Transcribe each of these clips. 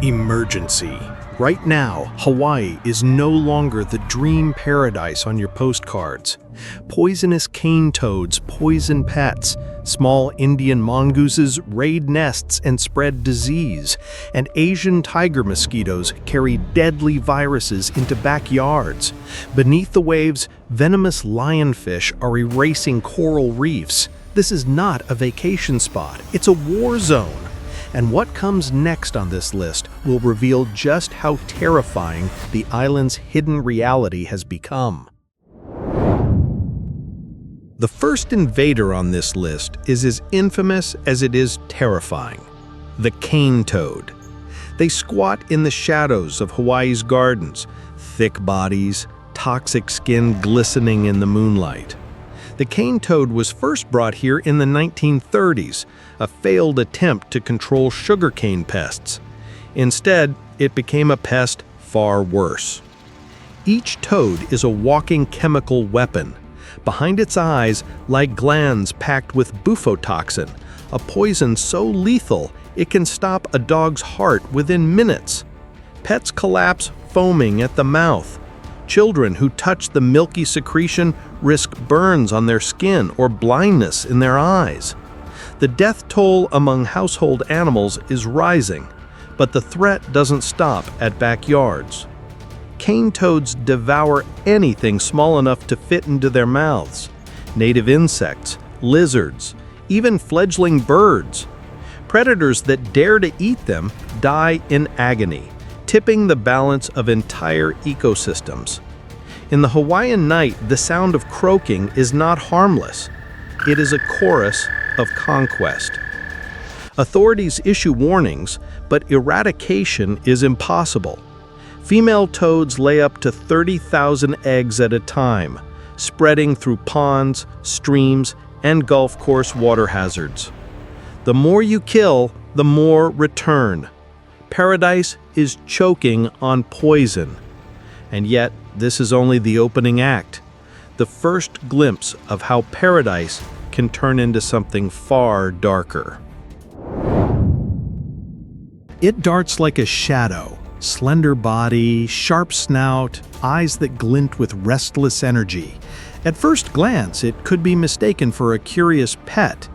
Emergency. Right now, Hawaii is no longer the dream paradise on your postcards. Poisonous cane toads poison pets. Small Indian mongooses raid nests and spread disease. And Asian tiger mosquitoes carry deadly viruses into backyards. Beneath the waves, venomous lionfish are erasing coral reefs. This is not a vacation spot, it's a war zone. And what comes next on this list will reveal just how terrifying the island's hidden reality has become. The first invader on this list is as infamous as it is terrifying: the cane toad. They squat in the shadows of Hawaii's gardens, thick bodies, toxic skin glistening in the moonlight. The cane toad was first brought here in the 1930s, a failed attempt to control sugarcane pests. Instead, it became a pest far worse. Each toad is a walking chemical weapon. Behind its eyes lie glands packed with bufotoxin, a poison so lethal it can stop a dog's heart within minutes. Pets collapse foaming at the mouth. Children who touch the milky secretion risk burns on their skin or blindness in their eyes. The death toll among household animals is rising, but the threat doesn't stop at backyards. Cane toads devour anything small enough to fit into their mouths: native insects, lizards, even fledgling birds. Predators that dare to eat them die in agony, tipping the balance of entire ecosystems. In the Hawaiian night, the sound of croaking is not harmless. It is a chorus of conquest. Authorities issue warnings, but eradication is impossible. Female toads lay up to 30,000 eggs at a time, spreading through ponds, streams, and golf course water hazards. The more you kill, the more return. Paradise is choking on poison. And yet, this is only the opening act, the first glimpse of how paradise can turn into something far darker. It darts like a shadow, slender body, sharp snout, eyes that glint with restless energy. At first glance, it could be mistaken for a curious pet.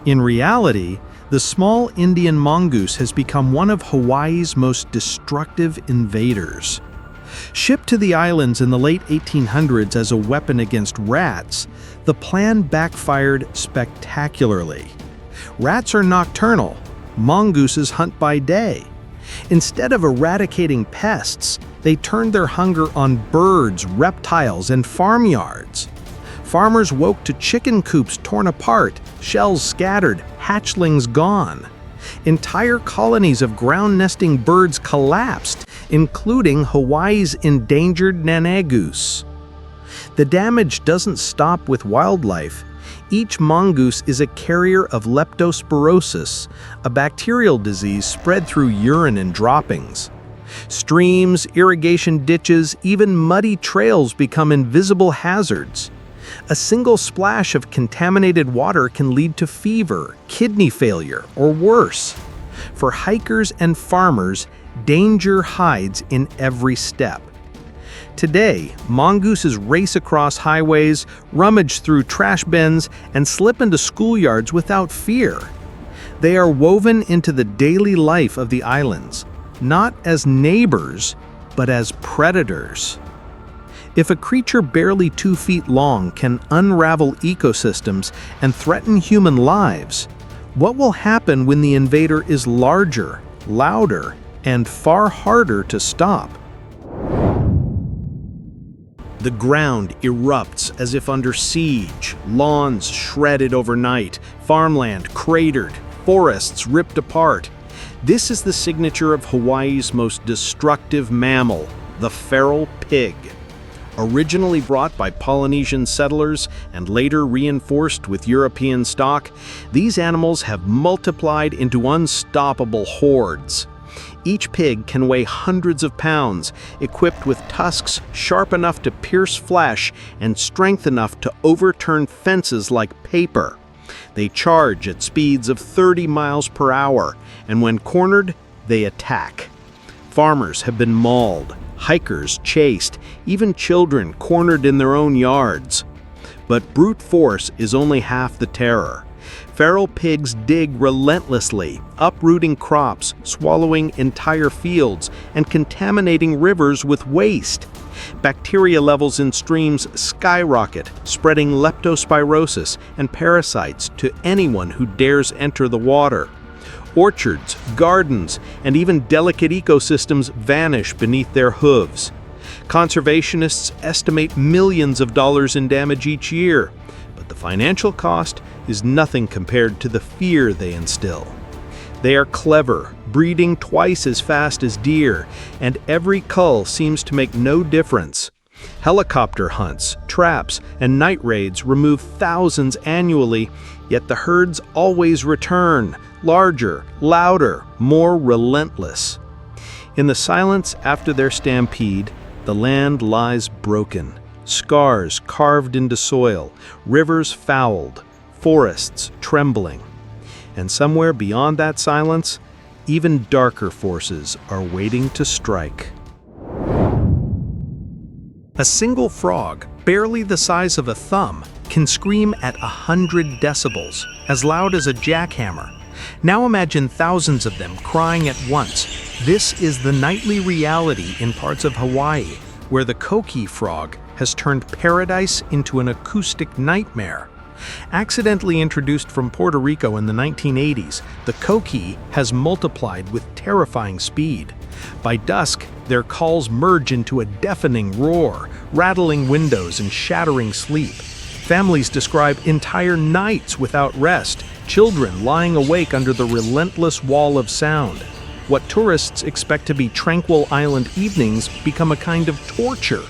In reality, the small Indian mongoose has become one of Hawaii's most destructive invaders. Shipped to the islands in the late 1800s as a weapon against rats, the plan backfired spectacularly. Rats are nocturnal. Mongooses hunt by day. Instead of eradicating pests, they turned their hunger on birds, reptiles, and farmyards. Farmers woke to chicken coops torn apart, shells scattered, hatchlings gone. Entire colonies of ground-nesting birds collapsed, including Hawaii's endangered nane goose. The damage doesn't stop with wildlife. Each mongoose is a carrier of leptospirosis, a bacterial disease spread through urine and droppings. Streams, irrigation ditches, even muddy trails become invisible hazards. A single splash of contaminated water can lead to fever, kidney failure, or worse. For hikers and farmers, danger hides in every step. Today, mongooses race across highways, rummage through trash bins, and slip into schoolyards without fear. They are woven into the daily life of the islands, not as neighbors, but as predators. If a creature barely 2 feet long can unravel ecosystems and threaten human lives, what will happen when the invader is larger, louder, and far harder to stop? The ground erupts as if under siege, lawns shredded overnight, farmland cratered, forests ripped apart. This is the signature of Hawaii's most destructive mammal, the feral pig. Originally brought by Polynesian settlers and later reinforced with European stock, these animals have multiplied into unstoppable hordes. Each pig can weigh hundreds of pounds, equipped with tusks sharp enough to pierce flesh and strength enough to overturn fences like paper. They charge at speeds of 30 miles per hour, and when cornered, they attack. Farmers have been mauled, hikers chased, even children cornered in their own yards. But brute force is only half the terror. Feral pigs dig relentlessly, uprooting crops, swallowing entire fields, and contaminating rivers with waste. Bacteria levels in streams skyrocket, spreading leptospirosis and parasites to anyone who dares enter the water. Orchards, gardens, and even delicate ecosystems vanish beneath their hooves. Conservationists estimate millions of dollars in damage each year, but the financial cost is nothing compared to the fear they instill. They are clever, breeding twice as fast as deer, and every cull seems to make no difference. Helicopter hunts, traps, and night raids remove thousands annually, yet the herds always return, larger, louder, more relentless. In the silence after their stampede, the land lies broken, scars carved into soil, rivers fouled, forests trembling. And somewhere beyond that silence, even darker forces are waiting to strike. A single frog, barely the size of a thumb, can scream at 100 decibels, as loud as a jackhammer. Now imagine thousands of them crying at once. This is the nightly reality in parts of Hawaii, where the coqui frog has turned paradise into an acoustic nightmare. Accidentally introduced from Puerto Rico in the 1980s, the coqui has multiplied with terrifying speed. By dusk, their calls merge into a deafening roar, rattling windows and shattering sleep. Families describe entire nights without rest, children lying awake under the relentless wall of sound. What tourists expect to be tranquil island evenings become a kind of torture.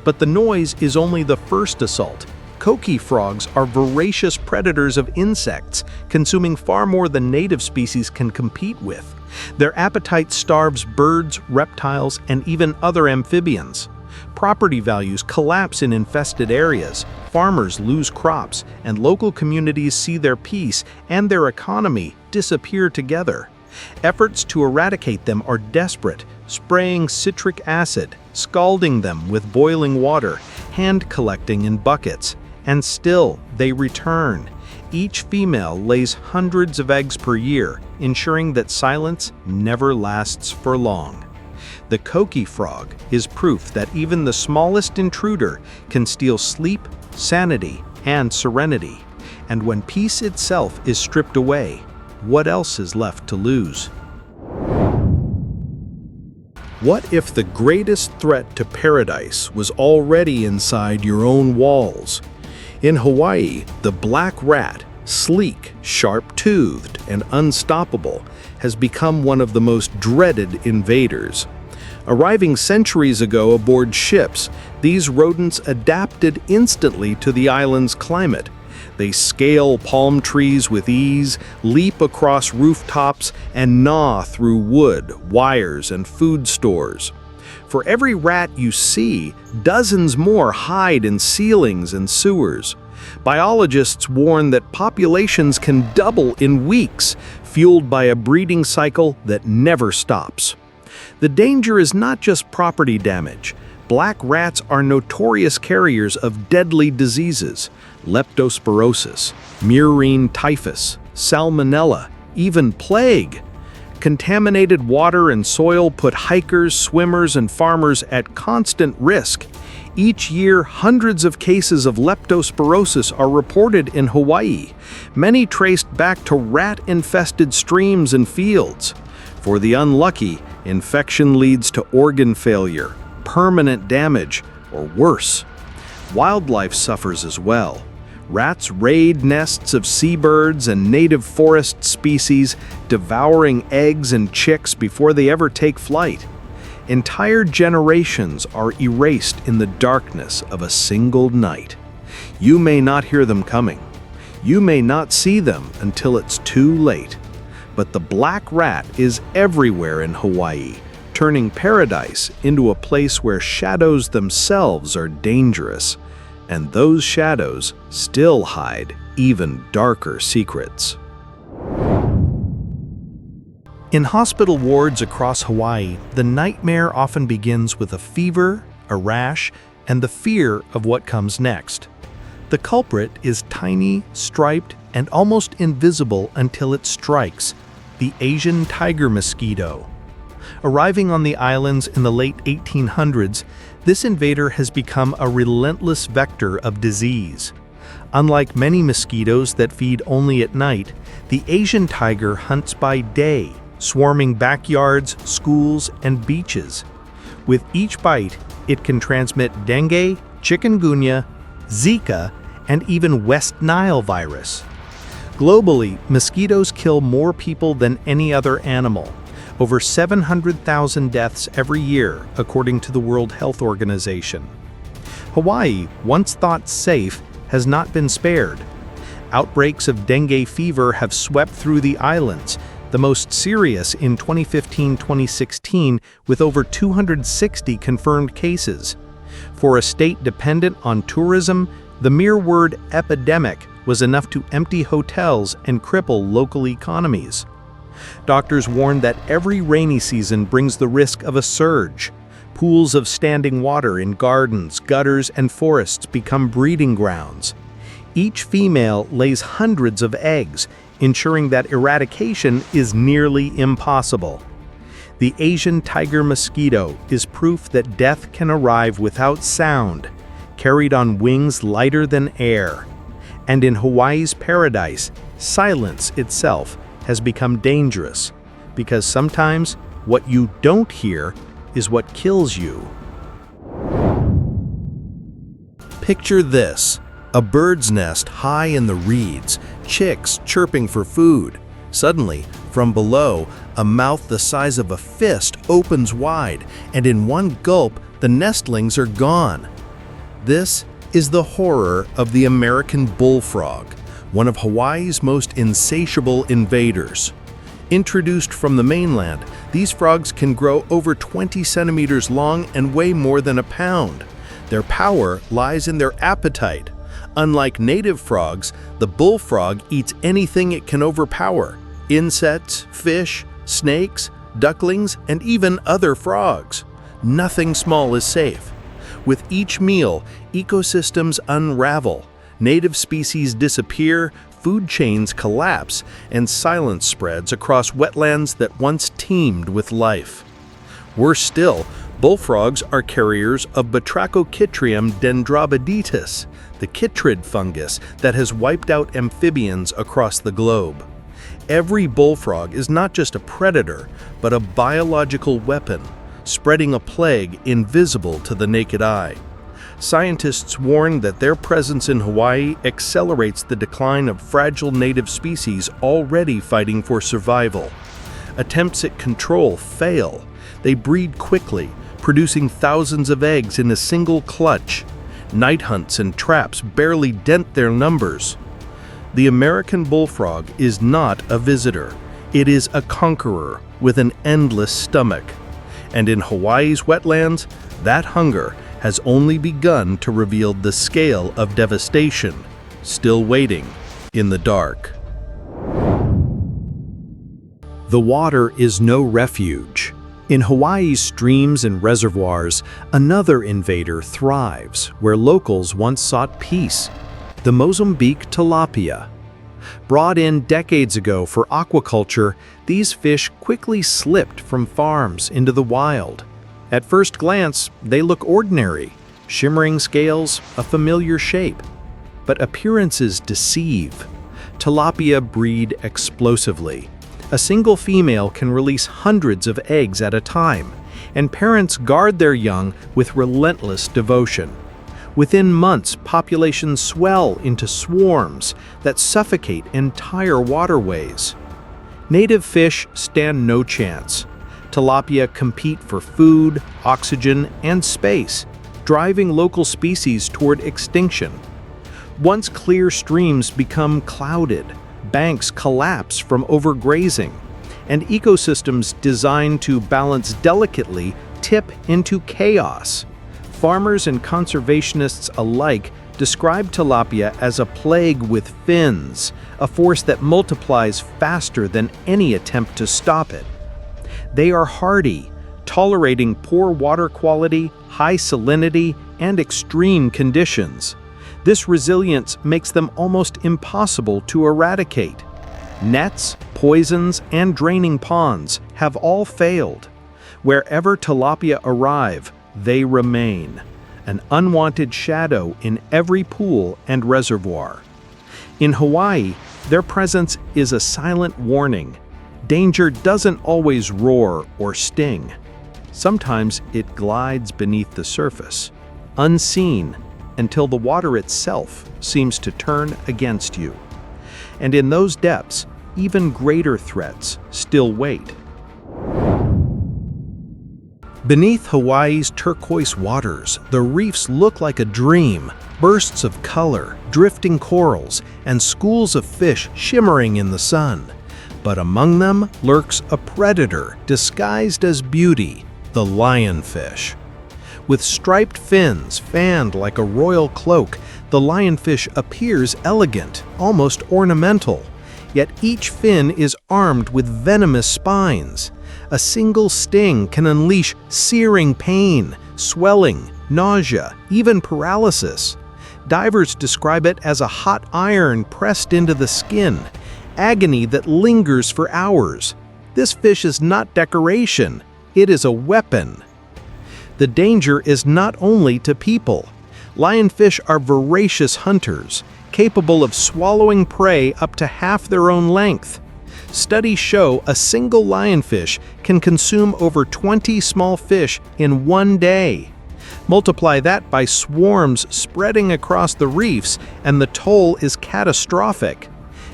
But the noise is only the first assault. Coqui frogs are voracious predators of insects, consuming far more than native species can compete with. Their appetite starves birds, reptiles, and even other amphibians. Property values collapse in infested areas, farmers lose crops, and local communities see their peace and their economy disappear together. Efforts to eradicate them are desperate, spraying citric acid, scalding them with boiling water, hand collecting in buckets. And still, they return. Each female lays hundreds of eggs per year, ensuring that silence never lasts for long. The coqui frog is proof that even the smallest intruder can steal sleep, sanity, and serenity. And when peace itself is stripped away, what else is left to lose? What if the greatest threat to paradise was already inside your own walls? In Hawaii, the black rat, sleek, sharp-toothed, and unstoppable, has become one of the most dreaded invaders. Arriving centuries ago aboard ships, these rodents adapted instantly to the island's climate. They scale palm trees with ease, leap across rooftops, and gnaw through wood, wires, and food stores. For every rat you see, dozens more hide in ceilings and sewers. Biologists warn that populations can double in weeks, fueled by a breeding cycle that never stops. The danger is not just property damage. Black rats are notorious carriers of deadly diseases: leptospirosis, murine typhus, salmonella, even plague. Contaminated water and soil put hikers, swimmers, and farmers at constant risk. Each year, hundreds of cases of leptospirosis are reported in Hawaii, many traced back to rat-infested streams and fields. For the unlucky, infection leads to organ failure, permanent damage, or worse. Wildlife suffers as well. Rats raid nests of seabirds and native forest species, devouring eggs and chicks before they ever take flight. Entire generations are erased in the darkness of a single night. You may not hear them coming. You may not see them until it's too late. But the black rat is everywhere in Hawaii, turning paradise into a place where shadows themselves are dangerous. And those shadows still hide even darker secrets. In hospital wards across Hawaii, the nightmare often begins with a fever, a rash, and the fear of what comes next. The culprit is tiny, striped, and almost invisible until it strikes, the Asian tiger mosquito. Arriving on the islands in the late 1800s, this invader has become a relentless vector of disease. Unlike many mosquitoes that feed only at night, the Asian tiger hunts by day, swarming backyards, schools, and beaches. With each bite, it can transmit dengue, chikungunya, Zika, and even West Nile virus. Globally, mosquitoes kill more people than any other animal. Over 700,000 deaths every year, according to the World Health Organization. Hawaii, once thought safe, has not been spared. Outbreaks of dengue fever have swept through the islands, the most serious in 2015-2016, with over 260 confirmed cases. For a state dependent on tourism, the mere word epidemic was enough to empty hotels and cripple local economies. Doctors warn that every rainy season brings the risk of a surge. Pools of standing water in gardens, gutters, and forests become breeding grounds. Each female lays hundreds of eggs, ensuring that eradication is nearly impossible. The Asian tiger mosquito is proof that death can arrive without sound, carried on wings lighter than air. And in Hawaii's paradise, silence itself has become dangerous, because sometimes what you don't hear is what kills you. Picture this: a bird's nest high in the reeds, chicks chirping for food. Suddenly, from below, a mouth the size of a fist opens wide, and in one gulp, the nestlings are gone. This is the horror of the American bullfrog, one of Hawaii's most insatiable invaders. Introduced from the mainland, these frogs can grow over 20 centimeters long and weigh more than a pound. Their power lies in their appetite. Unlike native frogs, the bullfrog eats anything it can overpower: insects, fish, snakes, ducklings, and even other frogs. Nothing small is safe. With each meal, ecosystems unravel, native species disappear, food chains collapse, and silence spreads across wetlands that once teemed with life. Worse still, bullfrogs are carriers of Batrachochytrium dendrobiditis, the chytrid fungus that has wiped out amphibians across the globe. Every bullfrog is not just a predator, but a biological weapon, spreading a plague invisible to the naked eye. Scientists warn that their presence in Hawaii accelerates the decline of fragile native species already fighting for survival. Attempts at control fail. They breed quickly, producing thousands of eggs in a single clutch. Night hunts and traps barely dent their numbers. The American bullfrog is not a visitor. It is a conqueror with an endless stomach. And in Hawaii's wetlands, that hunger has only begun to reveal the scale of devastation, still waiting in the dark. The water is no refuge. In Hawaii's streams and reservoirs, another invader thrives where locals once sought peace: the Mozambique tilapia. Brought in decades ago for aquaculture, these fish quickly slipped from farms into the wild. At first glance, they look ordinary: shimmering scales, a familiar shape. But appearances deceive. Tilapia breed explosively. A single female can release hundreds of eggs at a time, and parents guard their young with relentless devotion. Within months, populations swell into swarms that suffocate entire waterways. Native fish stand no chance. Tilapia compete for food, oxygen, and space, driving local species toward extinction. Once clear streams become clouded, banks collapse from overgrazing, and ecosystems designed to balance delicately tip into chaos. Farmers and conservationists alike describe tilapia as a plague with fins, a force that multiplies faster than any attempt to stop it. They are hardy, tolerating poor water quality, high salinity, and extreme conditions. This resilience makes them almost impossible to eradicate. Nets, poisons, and draining ponds have all failed. Wherever tilapia arrive, they remain, an unwanted shadow in every pool and reservoir. In Hawaii, their presence is a silent warning. Danger doesn't always roar or sting. Sometimes it glides beneath the surface, unseen, until the water itself seems to turn against you. And in those depths, even greater threats still wait. Beneath Hawaii's turquoise waters, the reefs look like a dream, bursts of color, drifting corals, and schools of fish shimmering in the sun. But among them lurks a predator disguised as beauty, the lionfish. With striped fins fanned like a royal cloak, the lionfish appears elegant, almost ornamental. Yet each fin is armed with venomous spines. A single sting can unleash searing pain, swelling, nausea, even paralysis. Divers describe it as a hot iron pressed into the skin, agony that lingers for hours. This fish is not decoration, it is a weapon. The danger is not only to people. Lionfish are voracious hunters, capable of swallowing prey up to half their own length. Studies show a single lionfish can consume over 20 small fish in one day. Multiply that by swarms spreading across the reefs, and the toll is catastrophic.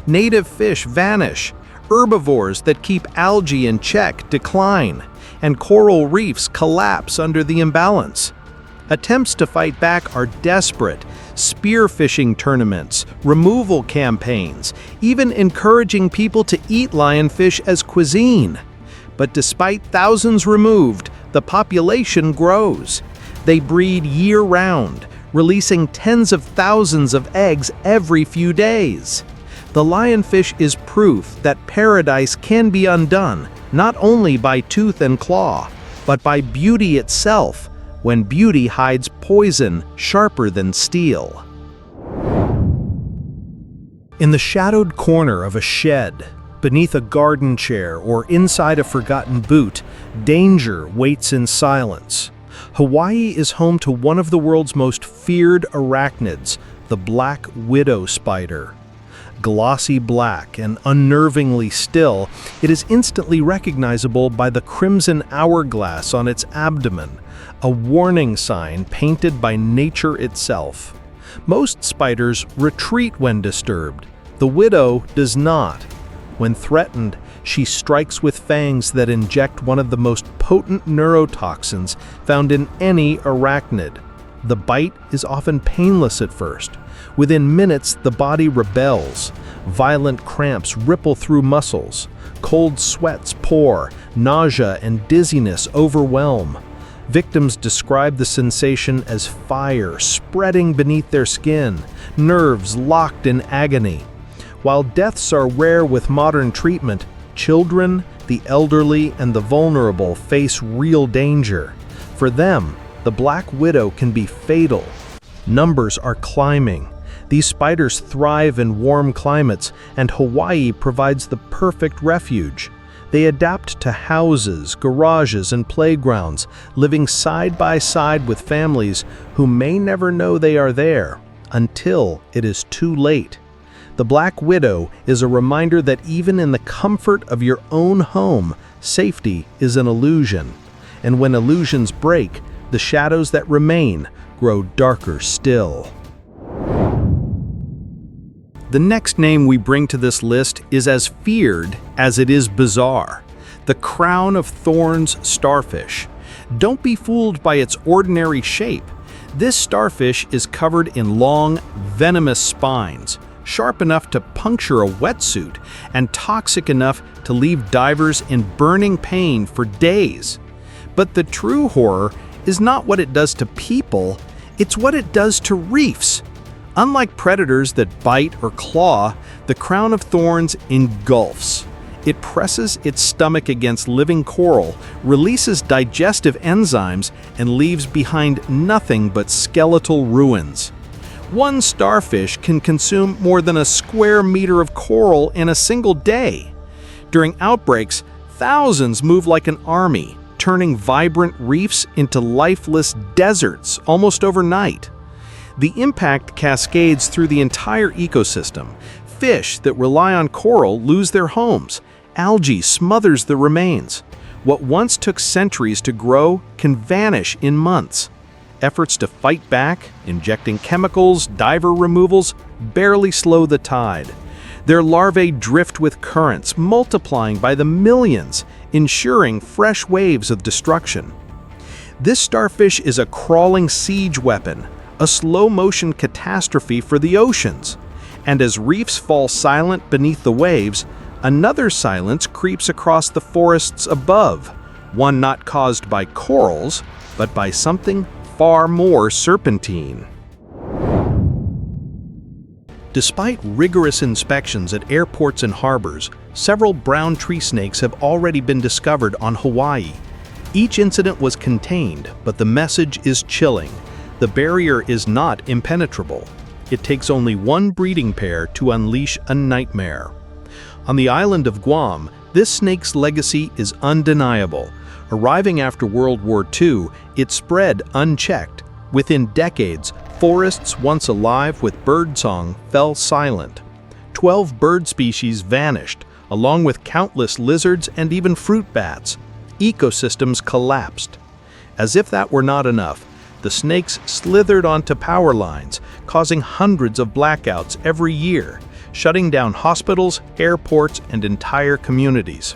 Native fish vanish, herbivores that keep algae in check decline, and coral reefs collapse under the imbalance. Attempts to fight back are desperate. Spearfishing tournaments, removal campaigns, even encouraging people to eat lionfish as cuisine. But despite thousands removed, the population grows. They breed year-round, releasing tens of thousands of eggs every few days. The lionfish is proof that paradise can be undone, not only by tooth and claw, but by beauty itself, when beauty hides poison sharper than steel. In the shadowed corner of a shed, beneath a garden chair or inside a forgotten boot, danger waits in silence. Hawaii is home to one of the world's most feared arachnids, the black widow spider. Glossy black and unnervingly still, it is instantly recognizable by the crimson hourglass on its abdomen, a warning sign painted by nature itself. Most spiders retreat when disturbed. The widow does not. When threatened, she strikes with fangs that inject one of the most potent neurotoxins found in any arachnid. The bite is often painless at first. Within minutes, the body rebels. Violent cramps ripple through muscles. Cold sweats pour. Nausea and dizziness overwhelm. Victims describe the sensation as fire spreading beneath their skin, nerves locked in agony. While deaths are rare with modern treatment, children, the elderly, and the vulnerable face real danger. For them, the black widow can be fatal. Numbers are climbing. These spiders thrive in warm climates, and Hawaii provides the perfect refuge. They adapt to houses, garages, and playgrounds, living side by side with families who may never know they are there until it is too late. The black widow is a reminder that even in the comfort of your own home, safety is an illusion. And when illusions break, the shadows that remain grow darker still. The next name we bring to this list is as feared as it is bizarre: the crown of thorns starfish. Don't be fooled by its ordinary shape. This starfish is covered in long, venomous spines, sharp enough to puncture a wetsuit and toxic enough to leave divers in burning pain for days. But the true horror is not what it does to people, it's what it does to reefs. Unlike predators that bite or claw, the crown of thorns engulfs. It presses its stomach against living coral, releases digestive enzymes, and leaves behind nothing but skeletal ruins. One starfish can consume more than a square meter of coral in a single day. During outbreaks, thousands move like an army, turning vibrant reefs into lifeless deserts almost overnight. The impact cascades through the entire ecosystem. Fish that rely on coral lose their homes. Algae smothers the remains. What once took centuries to grow can vanish in months. Efforts to fight back, injecting chemicals, diver removals, barely slow the tide. Their larvae drift with currents, multiplying by the millions, ensuring fresh waves of destruction. This starfish is a crawling siege weapon, a slow-motion catastrophe for the oceans. And as reefs fall silent beneath the waves, another silence creeps across the forests above, one not caused by corals, but by something far more serpentine. Despite rigorous inspections at airports and harbors, several brown tree snakes have already been discovered on Hawaii. Each incident was contained, but the message is chilling. The barrier is not impenetrable. It takes only one breeding pair to unleash a nightmare. On the island of Guam, this snake's legacy is undeniable. Arriving after World War II, it spread unchecked. Within decades, forests once alive with birdsong fell silent. 12 bird species vanished, along with countless lizards and even fruit bats. Ecosystems collapsed. As if that were not enough, the snakes slithered onto power lines, causing hundreds of blackouts every year, shutting down hospitals, airports, and entire communities.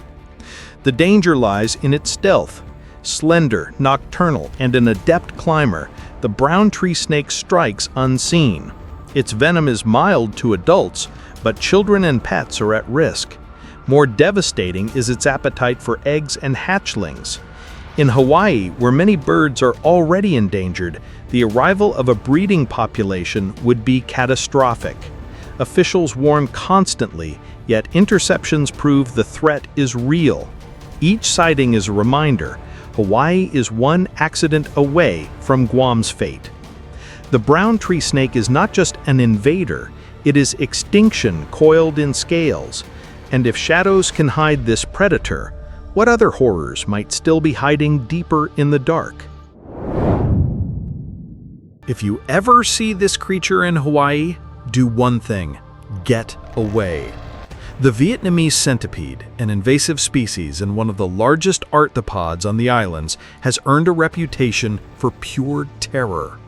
The danger lies in its stealth. Slender, nocturnal, and an adept climber, the brown tree snake strikes unseen. Its venom is mild to adults, but children and pets are at risk. More devastating is its appetite for eggs and hatchlings. In Hawaii, where many birds are already endangered, the arrival of a breeding population would be catastrophic. Officials warn constantly, yet interceptions prove the threat is real. Each sighting is a reminder, Hawaii is one accident away from Guam's fate. The brown tree snake is not just an invader, it is extinction coiled in scales. And if shadows can hide this predator, what other horrors might still be hiding deeper in the dark? If you ever see this creature in Hawaii, do one thing: get away. The Vietnamese centipede, an invasive species and one of the largest arthropods on the islands, has earned a reputation for pure terror.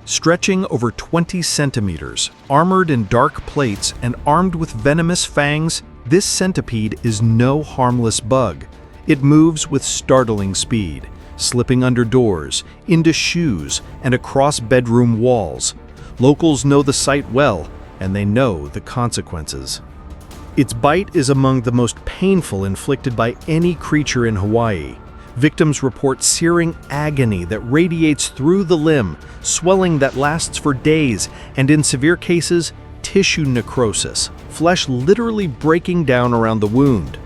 Stretching over 20 centimeters, armored in dark plates and armed with venomous fangs, this centipede is no harmless bug. It moves with startling speed, slipping under doors, into shoes, and across bedroom walls. Locals know the sight well, and they know the consequences. Its bite is among the most painful inflicted by any creature in Hawaii. Victims report searing agony that radiates through the limb, swelling that lasts for days, and in severe cases, tissue necrosis, flesh literally breaking down around the wound.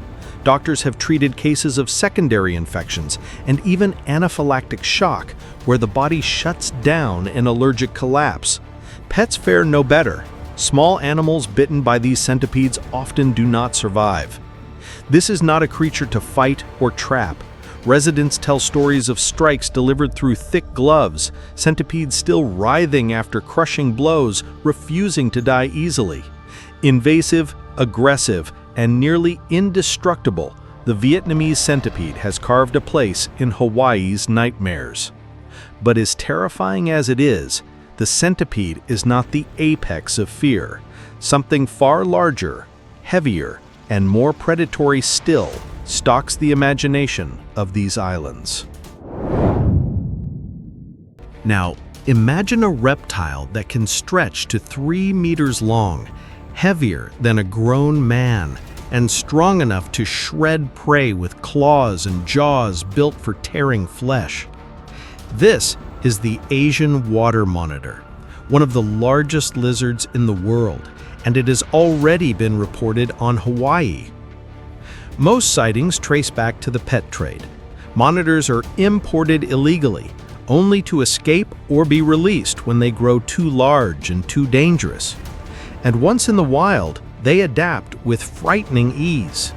Doctors have treated cases of secondary infections and even anaphylactic shock, where the body shuts down in allergic collapse. Pets fare no better. Small animals bitten by these centipedes often do not survive. This is not a creature to fight or trap. Residents tell stories of strikes delivered through thick gloves, centipedes still writhing after crushing blows, refusing to die easily. Invasive, aggressive, and nearly indestructible, the Vietnamese centipede has carved a place in Hawaii's nightmares. But as terrifying as it is, the centipede is not the apex of fear. Something far larger, heavier, and more predatory still stalks the imagination of these islands. Now, imagine a reptile that can stretch to 3 meters long, heavier than a grown man, and strong enough to shred prey with claws and jaws built for tearing flesh. This is the Asian water monitor, one of the largest lizards in the world, and it has already been reported on Hawaii. Most sightings trace back to the pet trade. Monitors are imported illegally, only to escape or be released when they grow too large and too dangerous. And once in the wild, they adapt with frightening ease.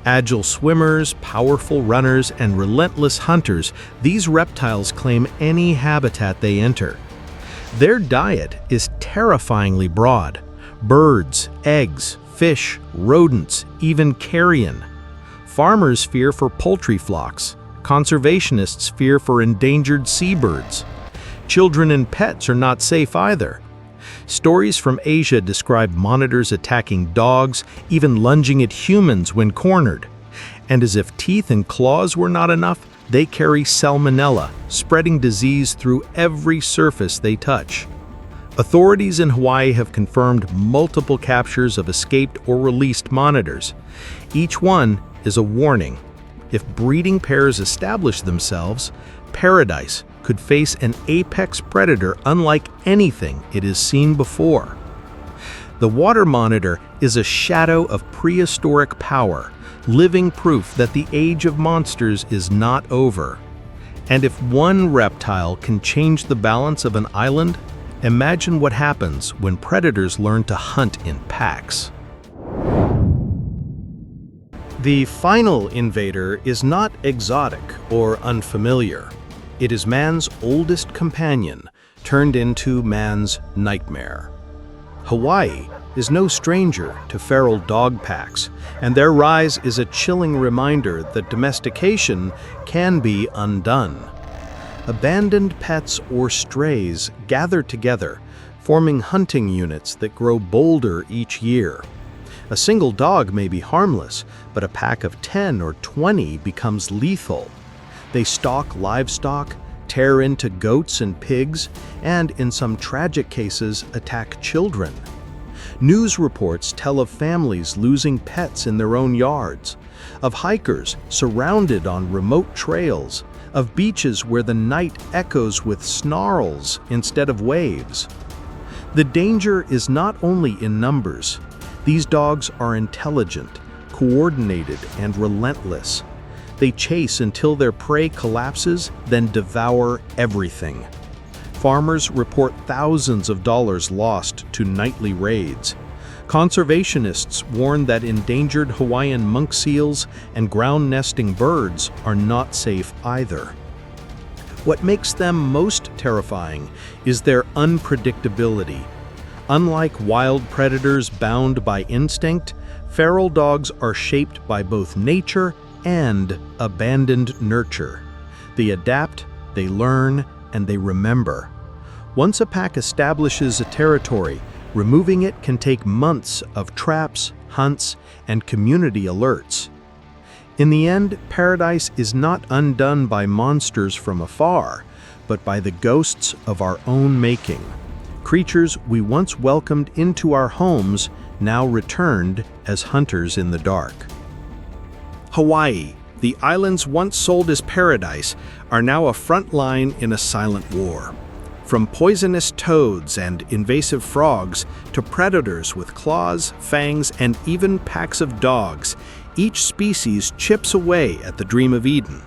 Agile swimmers, powerful runners, and relentless hunters, these reptiles claim any habitat they enter. Their diet is terrifyingly broad: birds, eggs, fish, rodents, even carrion. Farmers fear for poultry flocks. Conservationists fear for endangered seabirds. Children and pets are not safe either. Stories from Asia describe monitors attacking dogs, even lunging at humans when cornered. And as if teeth and claws were not enough, they carry salmonella, spreading disease through every surface they touch. Authorities in Hawaii have confirmed multiple captures of escaped or released monitors. Each one is a warning. If breeding pairs establish themselves, Paradise could face an apex predator unlike anything it has seen before. The water monitor is a shadow of prehistoric power, living proof that the age of monsters is not over. And if one reptile can change the balance of an island, imagine what happens when predators learn to hunt in packs. The final invader is not exotic or unfamiliar. It is man's oldest companion, turned into man's nightmare. Hawaii is no stranger to feral dog packs, and their rise is a chilling reminder that domestication can be undone. Abandoned pets or strays gather together, forming hunting units that grow bolder each year. A single dog may be harmless, but a pack of 10 or 20 becomes lethal. They stalk livestock, tear into goats and pigs, and in some tragic cases, attack children. News reports tell of families losing pets in their own yards, of hikers surrounded on remote trails, of beaches where the night echoes with snarls instead of waves. The danger is not only in numbers. These dogs are intelligent, coordinated, and relentless. They chase until their prey collapses, then devour everything. Farmers report thousands of dollars lost to nightly raids. Conservationists warn that endangered Hawaiian monk seals and ground-nesting birds are not safe either. What makes them most terrifying is their unpredictability. Unlike wild predators bound by instinct, feral dogs are shaped by both nature and abandoned nurture. They adapt, they learn, and they remember. Once a pack establishes a territory, removing it can take months of traps, hunts, and community alerts. In the end, Paradise is not undone by monsters from afar, but by the ghosts of our own making. Creatures we once welcomed into our homes, now returned as hunters in the dark. Hawaii, the islands once sold as paradise, are now a front line in a silent war. From poisonous toads and invasive frogs to predators with claws, fangs, and even packs of dogs, each species chips away at the dream of Eden.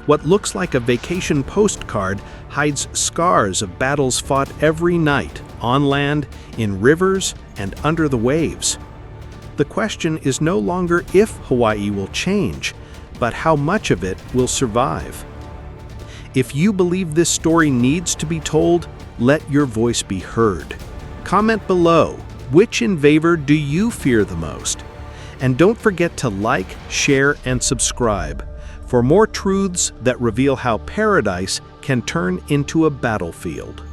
What looks like a vacation postcard hides scars of battles fought every night, on land, in rivers, and under the waves. The question is no longer if Hawaii will change, but how much of it will survive. If you believe this story needs to be told, let your voice be heard. Comment below, which invader do you fear the most? And don't forget to like, share, and subscribe for more truths that reveal how paradise can turn into a battlefield.